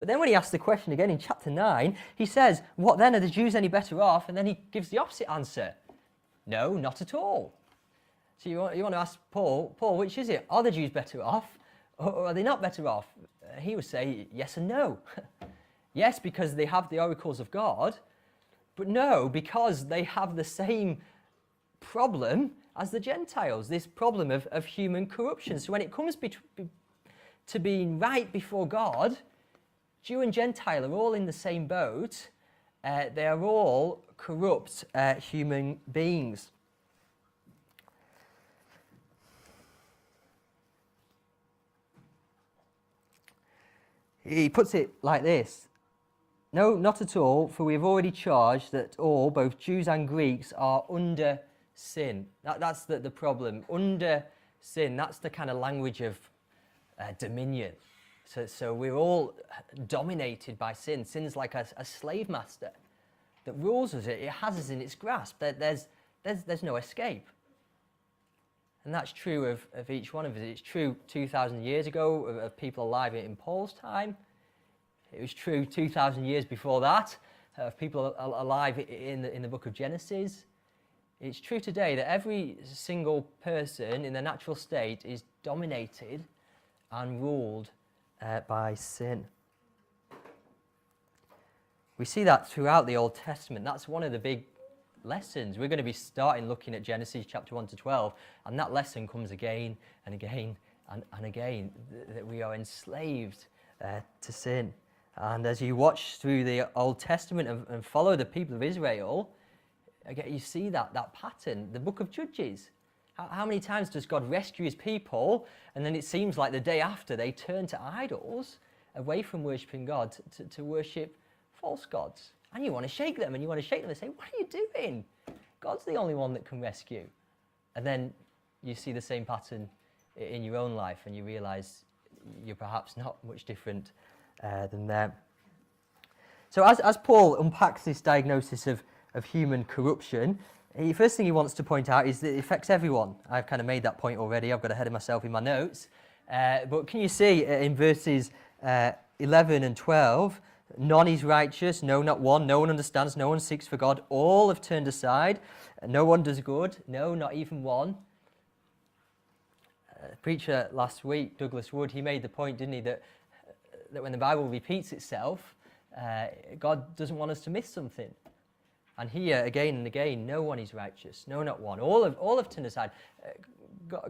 But then when he asks the question again in chapter 9, he says, what then, are the Jews any better off? And then he gives the opposite answer. No, not at all. So you want to ask Paul, which is it? Are the Jews better off, or are they not better off? He would say yes and no. Yes, because they have the oracles of God, but no, because they have the same problem as the Gentiles, this problem of human corruption. So when it comes to being right before God, Jew and Gentile are all in the same boat. They are all corrupt human beings. He puts it like this. No, not at all, for we have already charged that all, both Jews and Greeks, are under sin. That's the problem. Under sin, that's the kind of language of dominion. So we're all dominated by sin. Sin's like a slave master that rules us. It has us in its grasp. There's no escape. And that's true of each one of us. It's true 2,000 years ago of people alive in Paul's time. It was true 2,000 years before that of people alive in the book of Genesis. It's true today that every single person in the natural state is dominated and ruled by sin. We see that throughout the Old Testament. That's one of the big lessons. We're going to be starting looking at Genesis chapter 1 to 12, and that lesson comes again and again and again, that we are enslaved to sin. And as you watch through the Old Testament and follow the people of Israel, again, you see that pattern. The book of Judges. How many times does God rescue his people, and then it seems like the day after they turn to idols, away from worshipping God, to worship false gods? And you want to shake them, and say, what are you doing? God's the only one that can rescue. And then you see the same pattern in your own life, and you realize you're perhaps not much different than them. So as Paul unpacks this diagnosis of human corruption, the first thing he wants to point out is that it affects everyone. I've kind of made that point already. I've got ahead of myself in my notes. But can you see in verses 11 and 12, none is righteous, no, not one. No one understands, no one seeks for God. All have turned aside. No one does good, no, not even one. Preacher last week, Douglas Wood, he made the point, didn't he, that when the Bible repeats itself, God doesn't want us to miss something. And here, again and again, no one is righteous, no, not one. All have turned aside.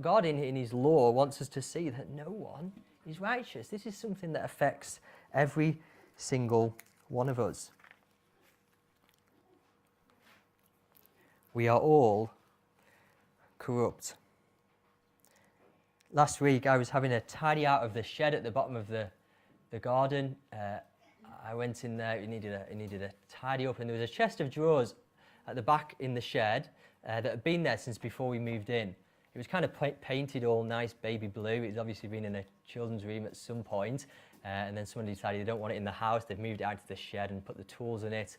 God in his law wants us to see that no one is righteous. This is something that affects every single one of us. We are all corrupt. Last week, I was having a tidy out of the shed at the bottom of the garden. I went in there, it needed a tidy up, and there was a chest of drawers at the back in the shed that had been there since before we moved in. It was kind of painted all nice baby blue. It's obviously been in a children's room at some point, and then someone decided they don't want it in the house. They've moved it out to the shed and put the tools in it,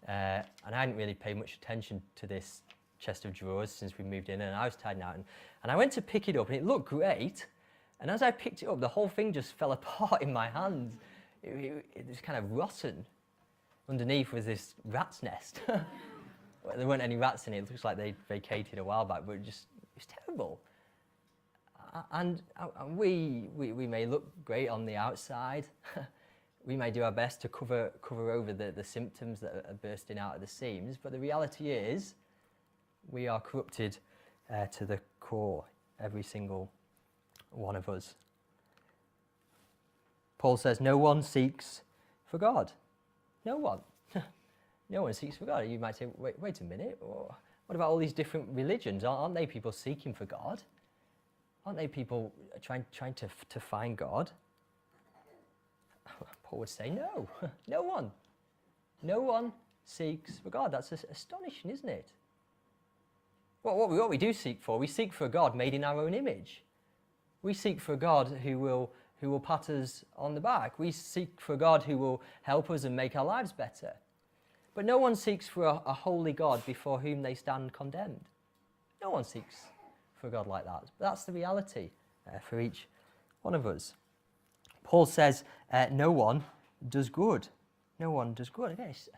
and I hadn't really paid much attention to this chest of drawers since we moved in, and I was tidying out, and I went to pick it up, and it looked great, and as I picked it up, the whole thing just fell apart in my hands. It was kind of rotten. Underneath was this rat's nest. Well, there weren't any rats in it. It looks like they vacated a while back, but it was terrible. And we may look great on the outside. We may do our best to cover over the symptoms that are bursting out at the seams, but the reality is we are corrupted to the core, every single one of us. Paul says, no one seeks for God. No one. No one seeks for God. You might say, wait a minute. What about all these different religions? Aren't they people seeking for God? Aren't they people trying to find God? Paul would say, no. No one. No one seeks for God. That's astonishing, isn't it? What we do seek for, we seek for a God made in our own image. We seek for a God who will pat us on the back. We seek for a God who will help us and make our lives better. But no one seeks for a holy God before whom they stand condemned. No one seeks for a God like that. But that's the reality for each one of us. Paul says, no one does good. No one does good. Again, it's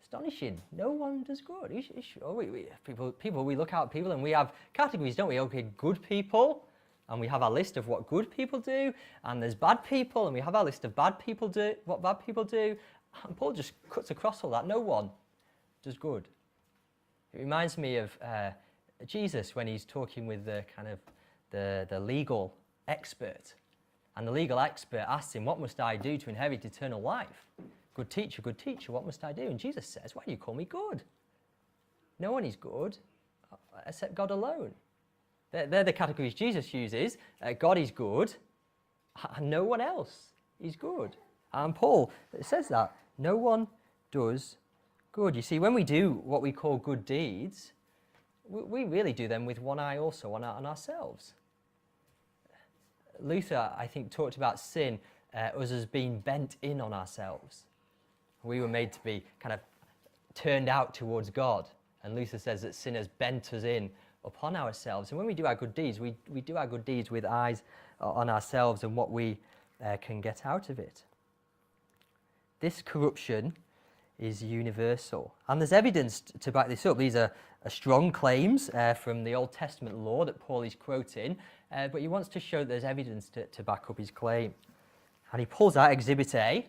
astonishing. No one does good. We look out at people and we have categories, don't we? Okay, good people, and we have our list of what good people do, and there's bad people, and we have our list of what bad people do. And Paul just cuts across all that. No one does good. It reminds me of Jesus when he's talking with the legal expert. And the legal expert asks him, what must I do to inherit eternal life? Good teacher, what must I do? And Jesus says, why do you call me good? No one is good except God alone. They're the categories Jesus uses. God is good, and no one else is good. And Paul says that. No one does good. You see, when we do what we call good deeds, we really do them with one eye also on ourselves. Luther, I think, talked about sin us as being bent in on ourselves. We were made to be kind of turned out towards God. And Luther says that sin has bent us in upon ourselves. And when we do our good deeds, we do our good deeds with eyes on ourselves and what we can get out of it. This corruption is universal. And there's evidence to back this up. These are strong claims from the Old Testament law that Paul is quoting, but he wants to show that there's evidence to back up his claim. And he pulls out Exhibit A,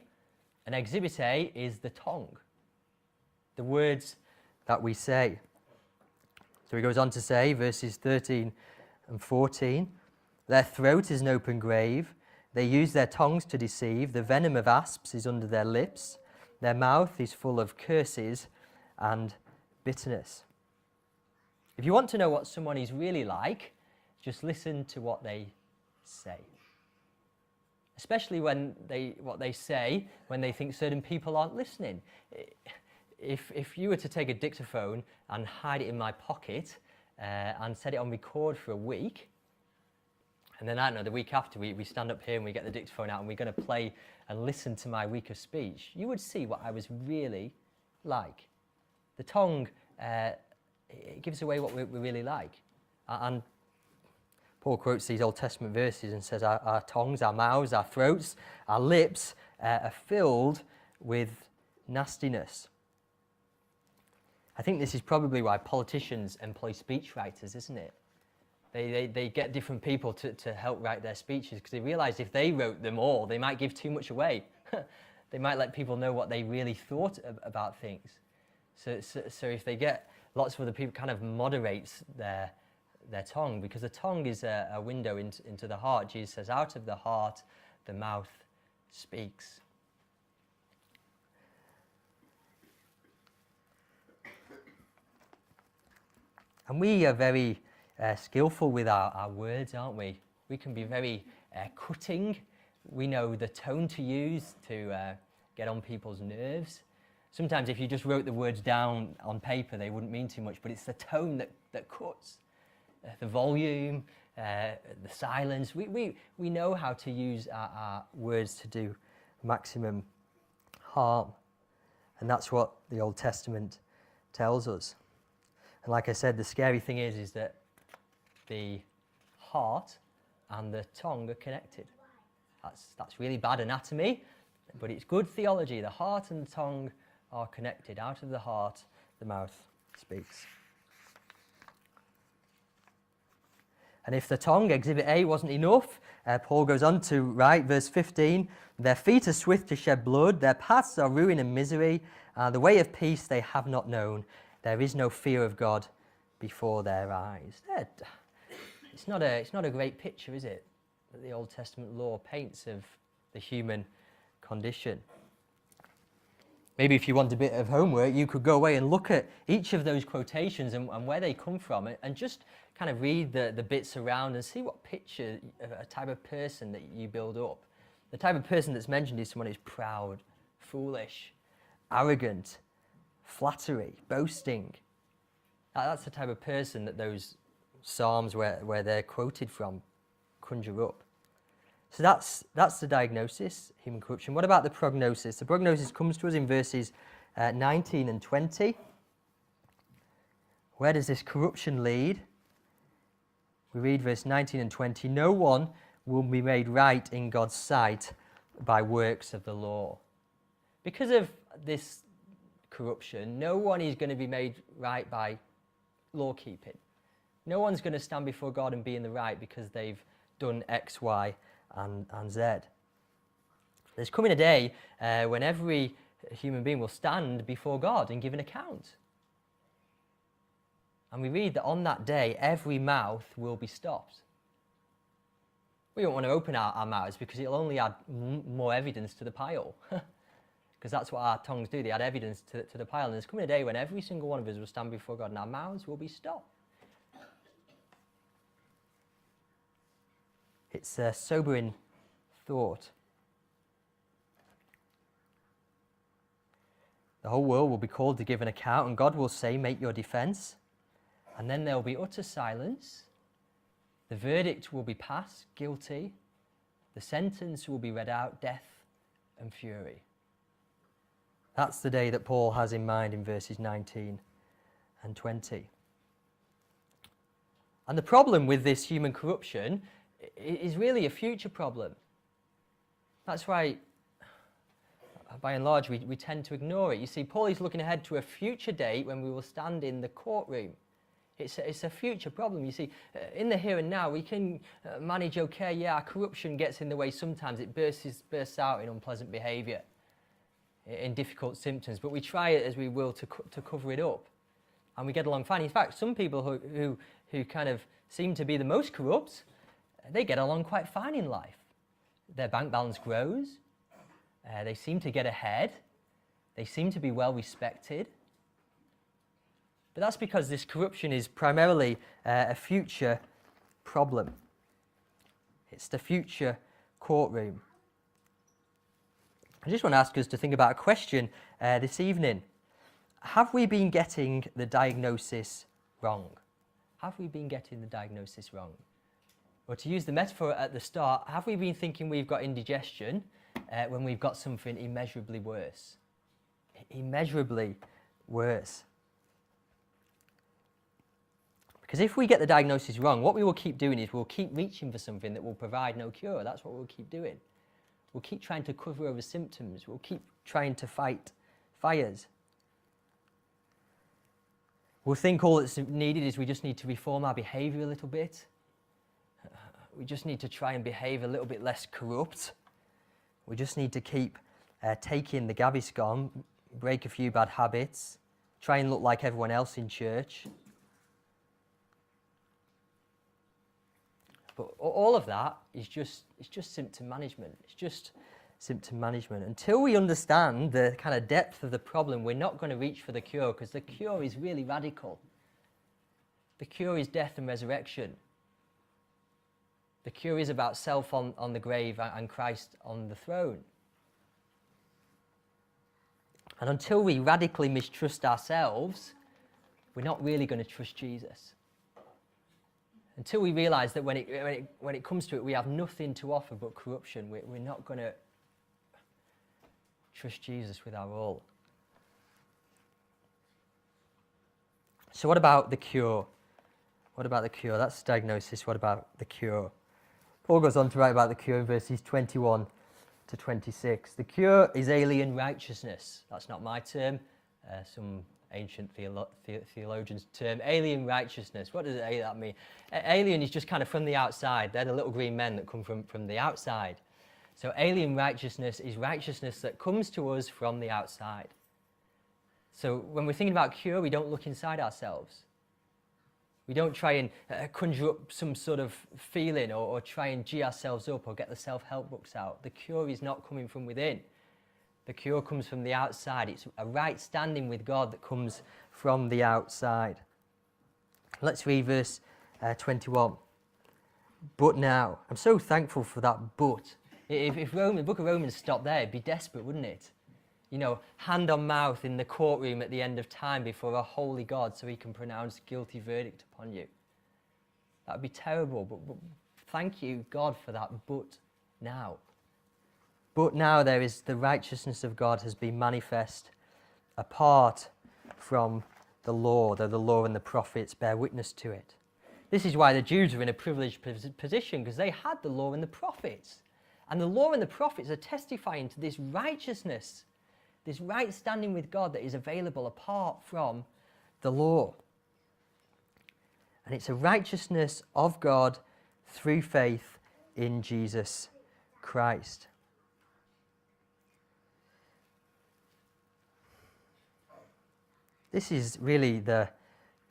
and Exhibit A is the tongue, the words that we say. So he goes on to say, verses 13 and 14, their throat is an open grave, they use their tongues to deceive, the venom of asps is under their lips, their mouth is full of curses and bitterness. If you want to know what someone is really like, just listen to what they say. Especially what they say when they think certain people aren't listening. If you were to take a dictaphone and hide it in my pocket and set it on record for a week, and then I don't know, the week after we stand up here and we get the dictaphone out and we're going to play and listen to my week of speech, you would see what I was really like. The tongue, it gives away what we're really like. And Paul quotes these Old Testament verses and says our tongues, our mouths, our throats, our lips are filled with nastiness. I think this is probably why politicians employ speechwriters, isn't it? They get different people to help write their speeches because they realise if they wrote them all, they might give too much away. They might let people know what they really thought about things. So if they get lots of other people, kind of moderates their tongue, because the tongue is a window into the heart. Jesus says, out of the heart, the mouth speaks. And we are very skillful with our words, aren't we? We can be very cutting. We know the tone to use to get on people's nerves. Sometimes if you just wrote the words down on paper, they wouldn't mean too much, but it's the tone that cuts. The volume, the silence. We know how to use our words to do maximum harm. And that's what the Old Testament tells us. And like I said, the scary thing is that the heart and the tongue are connected. That's really bad anatomy, but it's good theology. The heart and the tongue are connected. Out of the heart, the mouth speaks. And if the tongue, Exhibit A, wasn't enough, Paul goes on to write, verse 15, their feet are swift to shed blood, their paths are ruin and misery, the way of peace they have not known. There is no fear of God before their eyes. It's not a great picture, is it, that the Old Testament law paints of the human condition. Maybe if you want a bit of homework, you could go away and look at each of those quotations and where they come from, and just kind of read the bits around and see what picture, a type of person that you build up. The type of person that's mentioned is someone who's proud, foolish, arrogant, flattery, boasting. That's the type of person that those Psalms where they're quoted from conjure up. So that's the diagnosis, human corruption. What about the prognosis? The prognosis comes to us in verses 19 and 20. Where does this corruption lead? We read verse 19 and 20. No one will be made right in God's sight, by works of the law. Because of this corruption, no one is going to be made right by law keeping. No one's going to stand before God and be in the right because they've done X, Y, and Z. There's coming a day when every human being will stand before God and give an account. And we read that on that day, every mouth will be stopped. We don't want to open our mouths because it'll only add more evidence to the pile. Because that's what our tongues do. They add evidence to the pile. And there's coming a day when every single one of us will stand before God and our mouths will be stopped. It's a sobering thought. The whole world will be called to give an account, and God will say, make your defense. And then there will be utter silence. The verdict will be passed, guilty. The sentence will be read out, death and fury. That's the day that Paul has in mind in verses 19 and 20. And the problem with this human corruption is really a future problem. That's why, by and large, we tend to ignore it. You see, Paul is looking ahead to a future date when we will stand in the courtroom. It's a future problem. You see, in the here and now, we can manage okay. Yeah, our corruption gets in the way sometimes. It bursts out in unpleasant behaviour, in difficult symptoms. But we try it as we will to cover it up. And we get along fine. In fact, some people who kind of seem to be the most corrupt, they get along quite fine in life. Their bank balance grows. They seem to get ahead. They seem to be well respected. But that's because this corruption is primarily a future problem. It's the future courtroom. I just want to ask us to think about a question this evening. Have we been getting the diagnosis wrong? Have we been getting the diagnosis wrong? Or to use the metaphor at the start, have we been thinking we've got indigestion when we've got something immeasurably worse? Immeasurably worse. Because if we get the diagnosis wrong, what we will keep doing is we'll keep reaching for something that will provide no cure. That's what we'll keep doing. We'll keep trying to cover over symptoms. We'll keep trying to fight fires. We'll think all that's needed is we just need to reform our behaviour a little bit. We just need to try and behave a little bit less corrupt. We just need to keep taking the Gaviscon, break a few bad habits, try and look like everyone else in church. But all of that is just symptom management. It's just symptom management. Until we understand the kind of depth of the problem, we're not going to reach for the cure, because the cure is really radical. The cure is death and resurrection. The cure is about self on the grave and Christ on the throne. And until we radically mistrust ourselves, we're not really going to trust Jesus. Until we realise that when it comes to it, we have nothing to offer but corruption, we're not going to trust Jesus with our all. So what about the cure? What about the cure? That's the diagnosis. What about the cure? Paul goes on to write about the cure in verses 21 to 26. The cure is alien righteousness. That's not my term. Some ancient theologians' term. Alien righteousness. What does that mean? Alien is just kind of from the outside. They're the little green men that come from the outside. So alien righteousness is righteousness that comes to us from the outside. So when we're thinking about cure, we don't look inside ourselves. We don't try and conjure up some sort of feeling or try and gee ourselves up or get the self-help books out. The cure is not coming from within. The cure comes from the outside. It's a right standing with God that comes from the outside. Let's read verse 21. But now, I'm so thankful for that but. If the book of Romans stopped there, it'd be desperate, wouldn't it? You know, hand on mouth in the courtroom at the end of time before a holy God so he can pronounce guilty verdict upon you. That would be terrible, but thank you, God, for that but now. But now there is the righteousness of God has been manifest apart from the law, though the law and the prophets bear witness to it. This is why the Jews are in a privileged position, because they had the law and the prophets. And the law and the prophets are testifying to this righteousness, this right standing with God that is available apart from the law. And it's a righteousness of God through faith in Jesus Christ. This is really the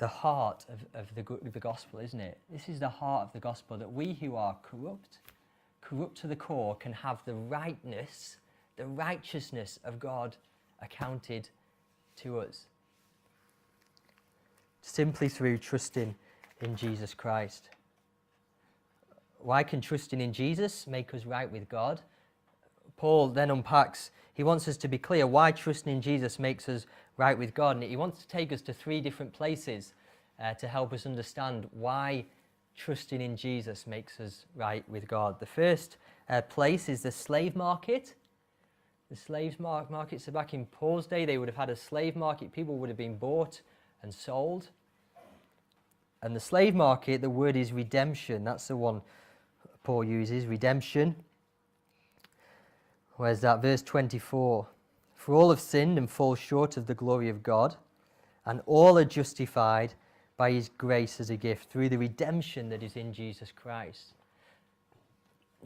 heart of the gospel, isn't it? This is the heart of the gospel, that we who are corrupt to the core, can have the rightness, the righteousness of God accounted to us. Simply through trusting in Jesus Christ. Why can trusting in Jesus make us right with God? Paul then unpacks, he wants us to be clear why trusting in Jesus makes us right with God. And he wants to take us to 3 different places to help us understand why trusting in Jesus makes us right with God. The first place is the slave market. The slave market, so back in Paul's day, they would have had a slave market. People would have been bought and sold. And the slave market, the word is redemption. That's the one Paul uses, redemption. Where's that? Verse 24. For all have sinned and fall short of the glory of God, and all are justified by his grace as a gift through the redemption that is in Jesus Christ.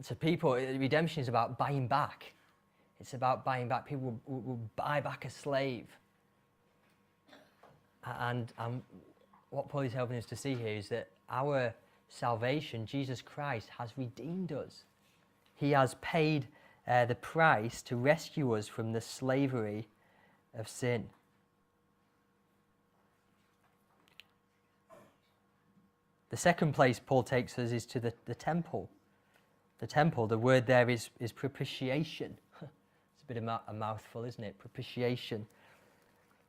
So redemption is about buying back. It's about buying back. People will buy back a slave. And what Paul is helping us to see here is that our salvation, Jesus Christ, has redeemed us. He has paid the price to rescue us from the slavery of sin. The second place Paul takes us is to the temple. The temple, the word there is propitiation. It's a bit of a mouthful, isn't it? Propitiation.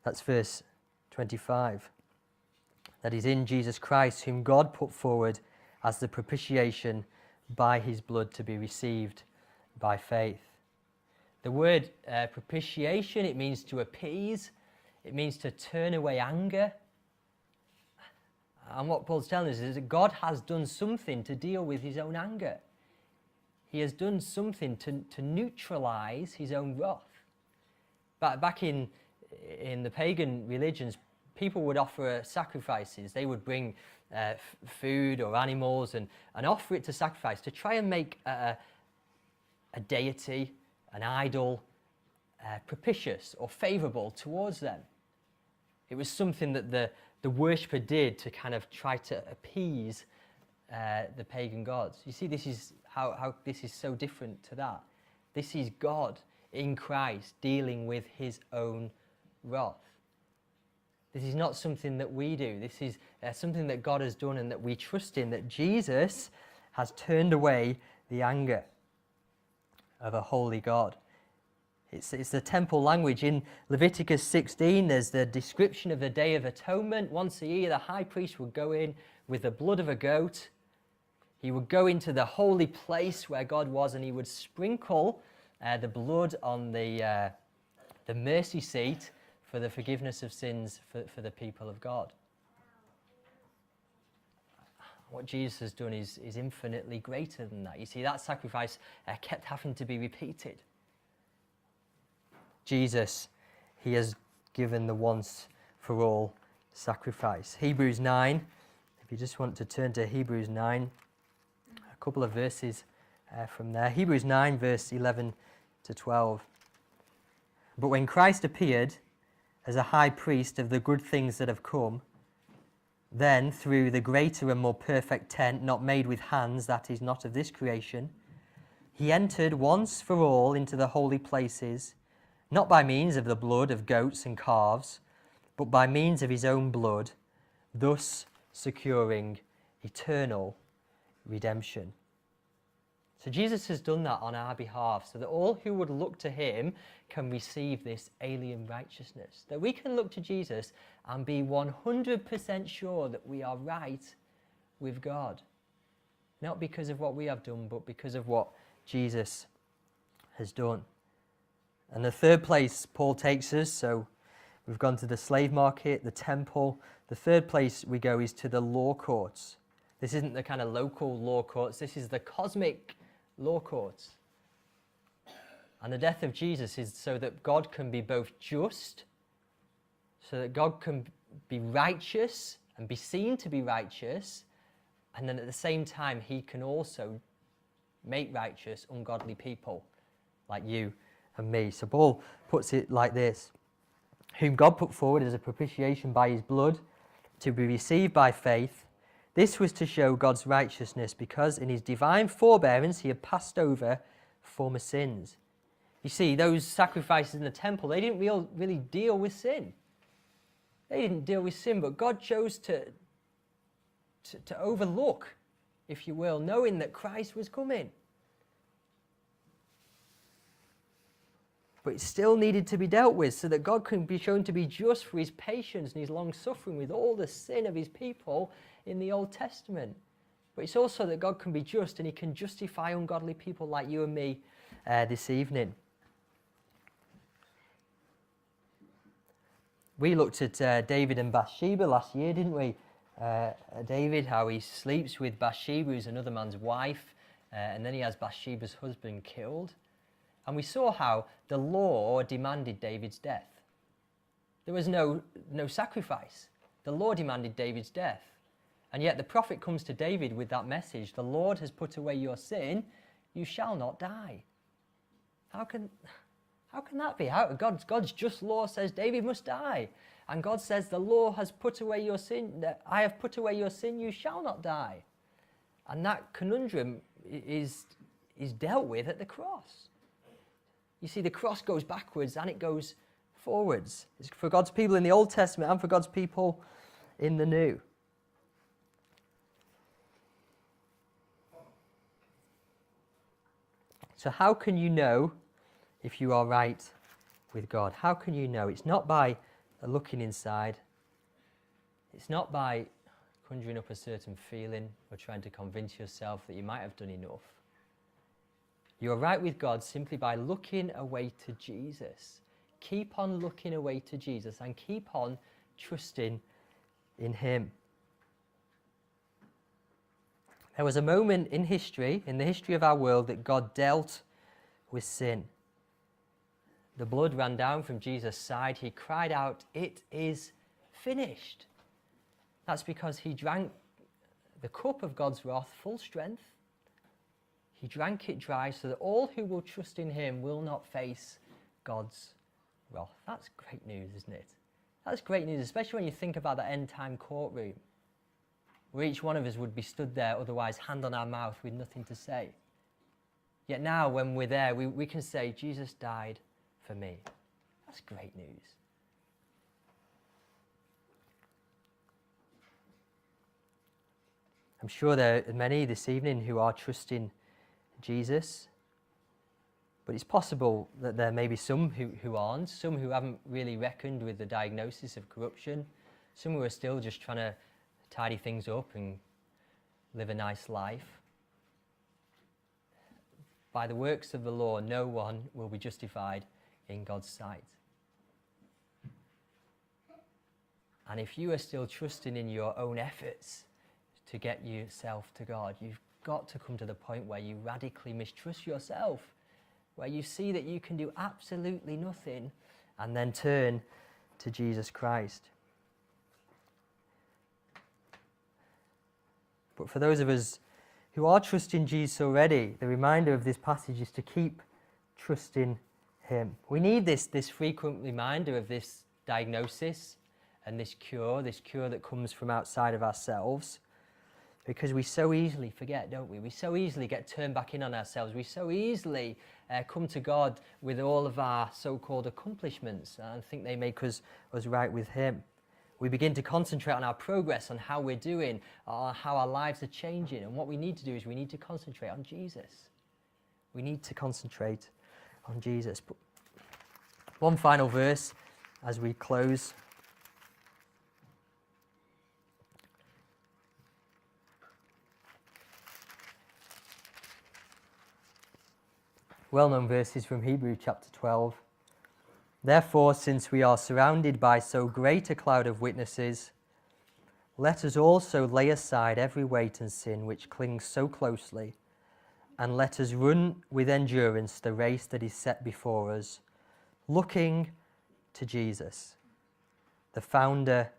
That's verse 25. That is in Jesus Christ, whom God put forward as the propitiation by his blood to be received by faith. The word propitiation, it means to appease. It means to turn away anger. And what Paul's telling us is that God has done something to deal with his own anger. He has done something to neutralize his own wrath. Back in the pagan religions, people would offer sacrifices. They would bring food or animals and offer it to sacrifice to try and make a deity, an idol, propitious or favourable towards them. It was something that the worshipper did to kind of try to appease the pagan gods. You see, this is how this is so different to that. This is God in Christ dealing with his own wrath. This is not something that we do. This is something that God has done and that we trust in, that Jesus has turned away the anger of a holy God. It's the temple language. In Leviticus 16, there's the description of the Day of Atonement. Once a year, the high priest would go in with the blood of a goat. He would go into the holy place where God was, and he would sprinkle the blood on the mercy seat for the forgiveness of sins for the people of God. What Jesus has done is infinitely greater than that. You see, that sacrifice kept having to be repeated. Jesus, he has given the once for all sacrifice. Hebrews 9, if you just want to turn to Hebrews 9, a couple of verses from there. Hebrews 9, verse 11 to 12. But when Christ appeared as a high priest of the good things that have come, then through the greater and more perfect tent, not made with hands, that is not of this creation, he entered once for all into the holy places, not by means of the blood of goats and calves, but by means of his own blood, thus securing eternal redemption. So Jesus has done that on our behalf, so that all who would look to him can receive this alien righteousness. That we can look to Jesus and be 100% sure that we are right with God. Not because of what we have done, but because of what Jesus has done. And the third place Paul takes us, so we've gone to the slave market, the temple. The third place we go is to the law courts. This isn't the kind of local law courts. This is the cosmic law courts. And the death of Jesus is so that God can be both just, so that God can be righteous and be seen to be righteous, and then at the same time he can also make righteous ungodly people like you and me. So Paul puts it like this: whom God put forward as a propitiation by his blood to be received by faith. This was to show God's righteousness, because in his divine forbearance he had passed over former sins. You see, those sacrifices in the temple, they didn't really deal with sin. They didn't deal with sin, but God chose to overlook, if you will, knowing that Christ was coming. But it still needed to be dealt with so that God can be shown to be just for his patience and his long-suffering with all the sin of his people in the Old Testament. But it's also that God can be just and he can justify ungodly people like you and me this evening. We looked at David and Bathsheba last year, didn't we? David, how he sleeps with Bathsheba, who's another man's wife, and then he has Bathsheba's husband killed. And we saw how the law demanded David's death. There was no sacrifice. The law demanded David's death. And yet the prophet comes to David with that message: the Lord has put away your sin, you shall not die. How can that be? God's just law says David must die. And God says the law has put away your sin, I have put away your sin, you shall not die. And that conundrum is dealt with at the cross. You see, the cross goes backwards and it goes forwards. It's for God's people in the Old Testament and for God's people in the New. So how can you know if you are right with God? How can you know? It's not by looking inside. It's not by conjuring up a certain feeling or trying to convince yourself that you might have done enough. You're right with God simply by looking away to Jesus. Keep on looking away to Jesus and keep on trusting in him. There was a moment in history, in the history of our world, that God dealt with sin. The blood ran down from Jesus' side. He cried out, "It is finished." That's because he drank the cup of God's wrath full strength. He drank it dry so that all who will trust in him will not face God's wrath. That's great news, isn't it? That's great news, especially when you think about the end-time courtroom, where each one of us would be stood there, otherwise hand on our mouth with nothing to say. Yet now, when we're there, we can say, Jesus died for me. That's great news. I'm sure there are many this evening who are trusting Jesus, but it's possible that there may be some who aren't, some who haven't really reckoned with the diagnosis of corruption, some who are still just trying to tidy things up and live a nice life. By the works of the law, no one will be justified in God's sight. And if you are still trusting in your own efforts to get yourself to God, you've got to come to the point where you radically mistrust yourself, where you see that you can do absolutely nothing, and then turn to Jesus Christ. But for those of us who are trusting Jesus already, the reminder of this passage is to keep trusting him. We need this frequent reminder of this diagnosis and this cure that comes from outside of ourselves, because we so easily forget, don't we? We so easily get turned back in on ourselves. We so easily come to God with all of our so-called accomplishments and think they make us right with him. We begin to concentrate on our progress, on how we're doing, on how our lives are changing. And what we need to do is we need to concentrate on Jesus. We need to concentrate on Jesus. But one final verse as we close. Well-known verses from Hebrews chapter 12. Therefore, since we are surrounded by so great a cloud of witnesses, let us also lay aside every weight and sin which clings so closely, and let us run with endurance the race that is set before us, looking to Jesus, the founder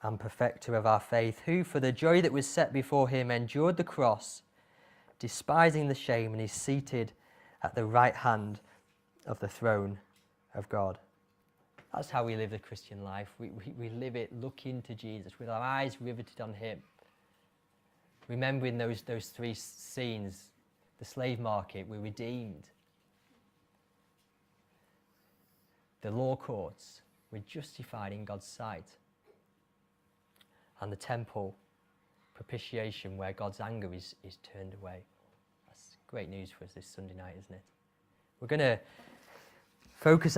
and perfecter of our faith, who for the joy that was set before him endured the cross, despising the shame, and is seated at the right hand of the throne of God. That's how we live the Christian life. We live it looking to Jesus, with our eyes riveted on him. Remembering those three scenes, the slave market, we're redeemed. The law courts, we're justified in God's sight. And the temple, propitiation, where God's anger is turned away. That's great news for us this Sunday night, isn't it? We're going to focus